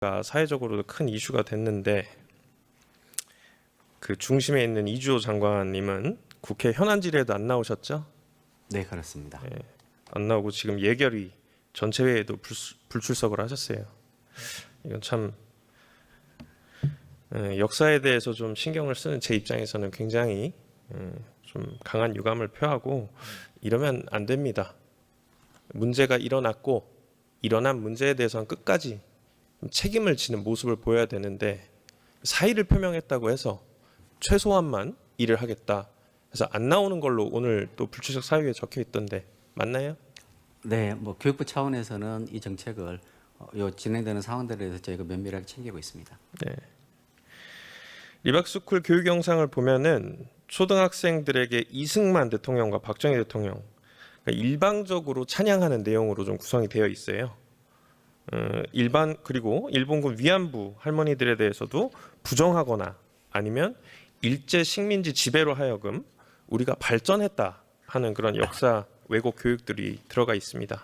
사회적으로도 큰 이슈가 됐는데 그 중심에 있는 이주호 장관님은 국회 현안질에도 안 나오셨죠? 네, 그렇습니다. 안 나오고 지금 예결위 전체회의에도 불출석을 하셨어요. 이건 참 역사에 대해서 좀 신경을 쓰는 제 입장에서는 굉장히 좀 강한 유감을 표하고 이러면 안 됩니다. 문제가 일어났고 일어난 문제에 대해서는 끝까지 책임을 지는 모습을 보여야 되는데 사의를 표명했다고 해서 최소한만 일을 하겠다 해서 안 나오는 걸로 오늘 또 불출석 사유에 적혀 있던데 맞나요? 네, 교육부 차원에서는 이 정책을 진행되는 상황들에 대해서 저희가 면밀하게 챙기고 있습니다. 네. 리박스쿨 교육 영상을 보면은 초등학생들에게 이승만 대통령과 박정희 대통령 그러니까 일방적으로 찬양하는 내용으로 좀 구성이 되어 있어요. 그리고 일본군 위안부 할머니들에 대해서도 부정하거나 아니면 일제 식민지 지배로 하여금 우리가 발전했다 하는 그런 역사 왜곡 교육들이 들어가 있습니다.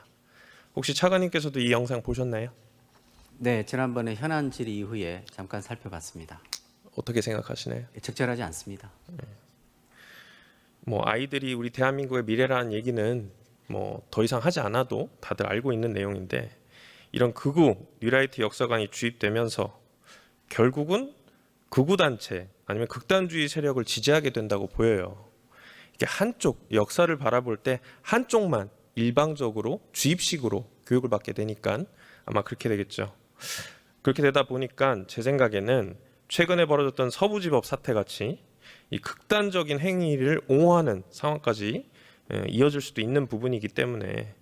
혹시 차관님께서도 이 영상 보셨나요? 네, 지난번에 현안 질의 이후에 잠깐 살펴봤습니다. 어떻게 생각하시나요? 적절하지 않습니다. 아이들이 우리 대한민국의 미래라는 얘기는 더 이상 하지 않아도 다들 알고 있는 내용인데 이런 극우 뉴라이트 역사관이 주입되면서 결국은 극우 단체 아니면 극단주의 세력을 지지하게 된다고 보여요. 이게 한쪽 역사를 바라볼 때 한쪽만 일방적으로 주입식으로 교육을 받게 되니까 아마 그렇게 되겠죠. 그렇게 되다 보니까 제 생각에는 최근에 벌어졌던 서부지법 사태 같이 이 극단적인 행위를 옹호하는 상황까지 이어질 수도 있는 부분이기 때문에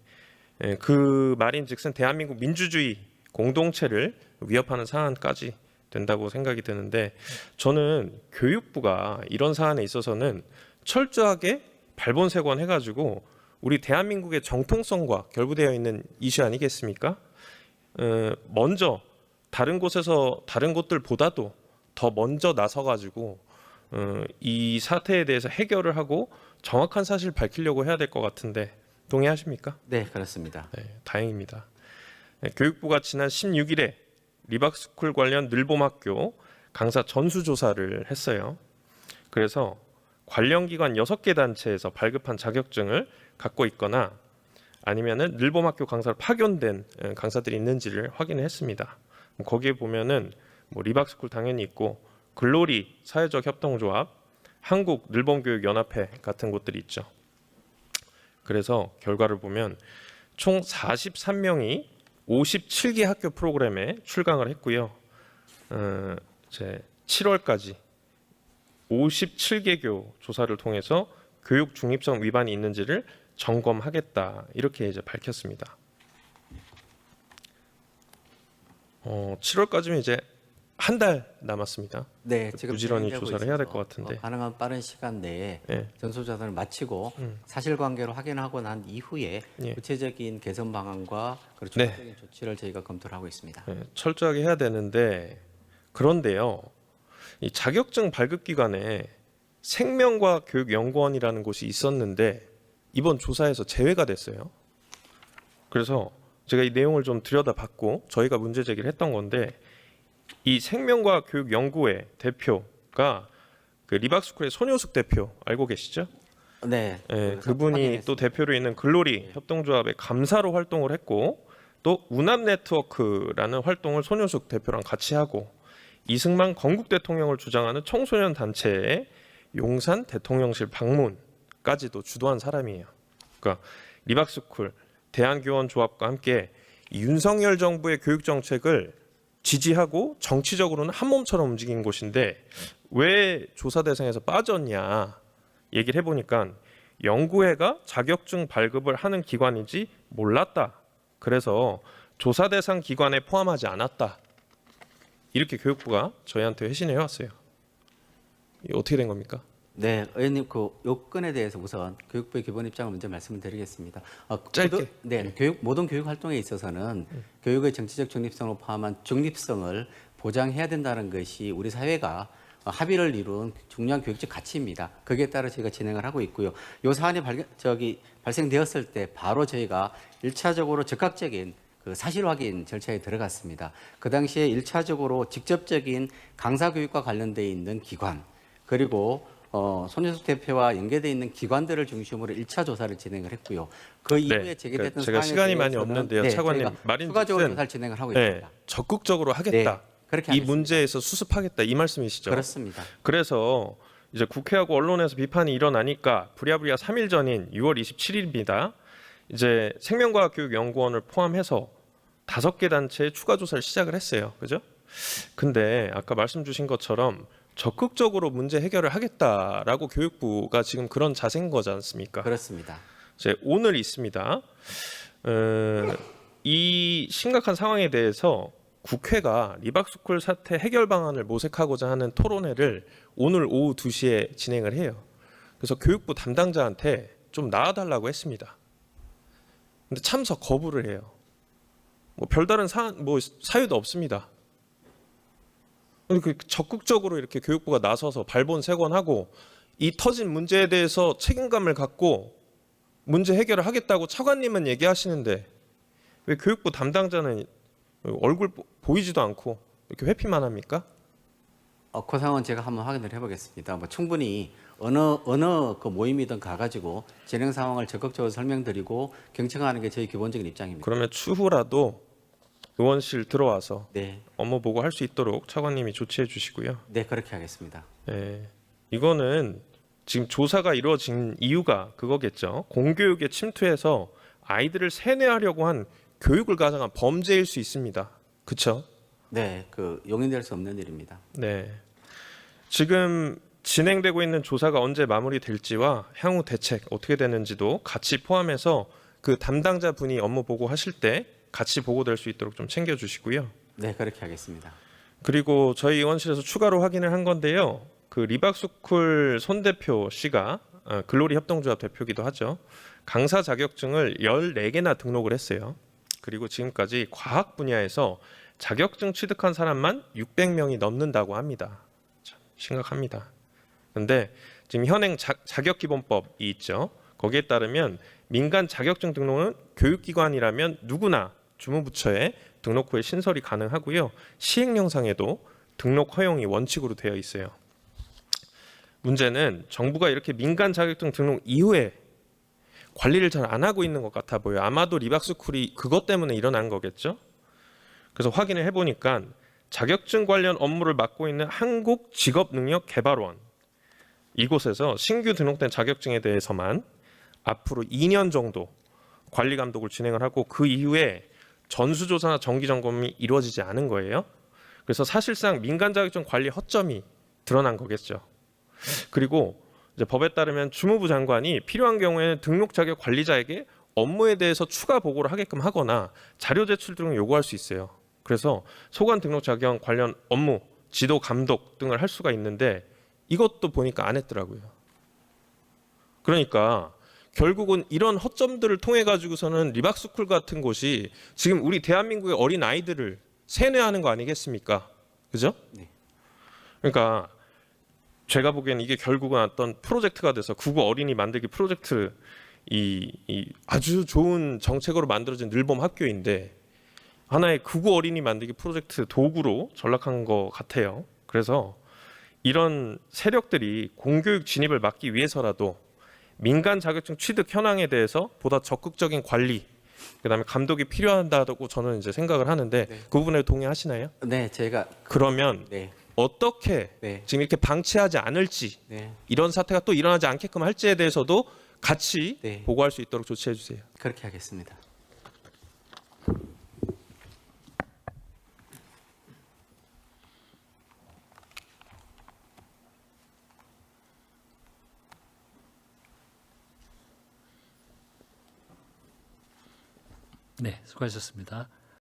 그 말인즉슨 대한민국 민주주의 공동체를 위협하는 상황까지 된다고 생각이 드는데 저는 교육부가 이런 사안에 있어서는 철저하게 발본색원 해가지고 우리 대한민국의 정통성과 결부되어 있는 이슈 아니겠습니까? 먼저 다른 곳에서 다른 곳들보다도 더 먼저 나서가지고 이 사태에 대해서 해결을 하고 정확한 사실을 밝히려고 해야 될 것 같은데 동의하십니까? 네, 그렇습니다. 네, 다행입니다. 교육부가 지난 16일에 리박스쿨 관련 늘봄학교 강사 전수조사를 했어요. 그래서 관련 기관 6개 단체에서 발급한 자격증을 갖고 있거나 아니면은 늘봄학교 강사로 파견된 강사들이 있는지를 확인했습니다. 거기에 보면은 리박스쿨 당연히 있고 글로리 사회적 협동조합, 한국 늘봄교육연합회 같은 곳들이 있죠. 그래서 결과를 보면 총 43명이 57개 학교 프로그램에 출강을 했고요. 이제 7월까지 57개교 조사를 통해서 교육 중립성 위반이 있는지를 점검하겠다 이렇게 이제 밝혔습니다. 7월까지면 이제 한 달 남았습니다. 네, 지금 부지런히 진행되고 조사를 해야 될 있어서 것 같은데 가능한 빠른 시간 내에 네. 전수조사를 마치고 사실관계를 확인하고 난 이후에 구체적인 개선 방안과 그리고 추가적인 조치를 저희가 검토를 하고 있습니다. 철저하게 해야 되는데 그런데요. 이 자격증 발급 기관에 생명과 교육연구원이라는 곳이 있었는데 이번 조사에서 제외가 됐어요. 그래서 제가 이 내용을 좀 들여다봤고 저희가 문제 제기를 했던 건데 이 생명과 교육연구회 대표가 그 리박스쿨의 손효숙 대표 알고 계시죠? 네, 그분이 또 대표로 있는 글로리 협동조합의 감사로 활동을 했고 또 운합 네트워크라는 활동을 손효숙 대표랑 같이 하고 이승만 건국 대통령을 주장하는 청소년 단체의 용산 대통령실 방문까지도 주도한 사람이에요. 그러니까 리박스쿨 대한교원조합과 함께 윤석열 정부의 교육 정책을 지지하고 정치적으로는 한 몸처럼 움직인 곳인데 왜 조사 대상에서 빠졌냐 얘기를 해보니까 연구회가 자격증 발급을 하는 기관인지 몰랐다. 그래서 조사 대상 기관에 포함하지 않았다. 이렇게 교육부가 저희한테 회신해 왔어요. 어떻게 된 겁니까? 네, 의원님 그 요건에 대해서 우선 교육부의 기본 입장을 먼저 말씀을 드리겠습니다. 짧게. 모든 교육 활동에 있어서는 교육의 정치적 중립성을 포함한 중립성을 보장해야 된다는 것이 우리 사회가 합의를 이룬 중요한 교육적 가치입니다. 거기에 따라 저희가 진행을 하고 있고요. 이 사안이 발생되었을 때 바로 저희가 1차적으로 적극적인 그 사실 확인 절차에 들어갔습니다. 그 당시에 1차적으로 직접적인 강사 교육과 관련돼 있는 기관 그리고 손윤숙 대표와 연계돼 있는 기관들을 중심으로 1차 조사를 진행을 했고요. 그 이후에 제기됐던 제가 사항에 시간이 많이 대해서는 없는데요. 차관님 저희가 말인 추가적으로 즉슨 조사를 진행을 하고 네, 있습니다. 적극적으로 하겠다. 네, 그렇게 이 하겠습니다. 문제에서 수습하겠다 이 말씀이시죠? 그렇습니다. 그래서 이제 국회하고 언론에서 비판이 일어나니까 부랴부랴 3일 전인 6월 27일입니다. 이제 생명과학교육연구원을 포함해서 5개 단체의 추가 조사를 시작을 했어요. 그죠? 근데 아까 말씀 주신 것처럼 적극적으로 문제 해결을 하겠다라고 교육부가 지금 그런 자세인 거지 않습니까? 그렇습니다. 이제 오늘 있습니다. 이 심각한 상황에 대해서 국회가 리박스쿨 사태 해결 방안을 모색하고자 하는 토론회를 오늘 오후 2시에 진행을 해요. 그래서 교육부 담당자한테 좀 나와달라고 했습니다. 근데 참석 거부를 해요. 뭐 별다른 사유도 없습니다. 그 적극적으로 이렇게 교육부가 나서서 발본색원하고 이 터진 문제에 대해서 책임감을 갖고 문제 해결을 하겠다고 차관님은 얘기하시는데 왜 교육부 담당자는 얼굴 보이지도 않고 이렇게 회피만 합니까? 그 상황은 제가 한번 확인을 해보겠습니다. 뭐 충분히 어느 그 모임이든 가가지고 진행 상황을 적극적으로 설명드리고 경청하는 게 저희 기본적인 입장입니다. 그러면 추후라도 의원실 들어와서 네, 업무 보고 할 수 있도록 차관님이 조치해 주시고요. 네 그렇게 하겠습니다. 이거는 지금 조사가 이루어진 이유가 그거겠죠. 공교육에 침투해서 아이들을 세뇌하려고 한 교육을 가장한 범죄일 수 있습니다. 그렇죠? 네, 그 용인될 수 없는 일입니다. 네. 지금 진행되고 있는 조사가 언제 마무리될지와 향후 대책 어떻게 되는지도 같이 포함해서 그 담당자 분이 업무 보고하실 때 같이 보고될 수 있도록 좀 챙겨주시고요. 네, 그렇게 하겠습니다. 그리고 저희 의원실에서 추가로 확인을 한 건데요. 그 리박스쿨 손 대표 씨가 글로리 협동조합 대표기도 하죠. 강사 자격증을 14개나 등록을 했어요. 그리고 지금까지 과학 분야에서 자격증 취득한 사람만 600명이 넘는다고 합니다. 참 심각합니다. 근데 지금 현행 자격기본법이 있죠. 거기에 따르면 민간 자격증 등록은 교육기관이라면 누구나 주무부처에 등록 후에 신설이 가능하고요. 시행령상에도 등록 허용이 원칙으로 되어 있어요. 문제는 정부가 이렇게 민간 자격증 등록 이후에 관리를 잘 안 하고 있는 것 같아 보여요. 아마도 리박스쿨이 그것 때문에 일어난 거겠죠. 그래서 확인을 해보니까 자격증 관련 업무를 맡고 있는 한국직업능력개발원 이곳에서 신규 등록된 자격증에 대해서만 앞으로 2년 정도 관리 감독을 진행을 하고 그 이후에 전수조사나 정기점검이 이루어지지 않은 거예요. 그래서 사실상 민간 자격증 관리 허점이 드러난 거겠죠. 그리고 이제 법에 따르면 주무부 장관이 필요한 경우에는 등록 자격 관리자에게 업무에 대해서 추가 보고를 하게끔 하거나 자료 제출 등을 요구할 수 있어요. 그래서 소관 등록 자격 관련 업무, 지도 감독 등을 할 수가 있는데 이것도 보니까 안 했더라고요. 그러니까 결국은 이런 허점들을 통해 가지고서는 리박스쿨 같은 곳이 지금 우리 대한민국의 어린 아이들을 세뇌하는 거 아니겠습니까? 그죠? 네. 그러니까 제가 보기에는 이게 결국은 어떤 프로젝트가 돼서 국어 어린이 만들기 프로젝트 이 아주 좋은 정책으로 만들어진 늘봄 학교인데 하나의 국어 어린이 만들기 프로젝트 도구로 전락한 것 같아요. 그래서 이런 세력들이 공교육 진입을 막기 위해서라도 민간 자격증 취득 현황에 대해서 보다 적극적인 관리, 그다음에 감독이 필요하다고 저는 이제 생각을 하는데 네. 그 부분에 동의하시나요? 네, 제가 그러면 네, 어떻게 네, 지금 이렇게 방치하지 않을지 네, 이런 사태가 또 일어나지 않게끔 할지에 대해서도 같이 네. 보고할 수 있도록 조치해 주세요. 그렇게 하겠습니다. 네, 수고하셨습니다.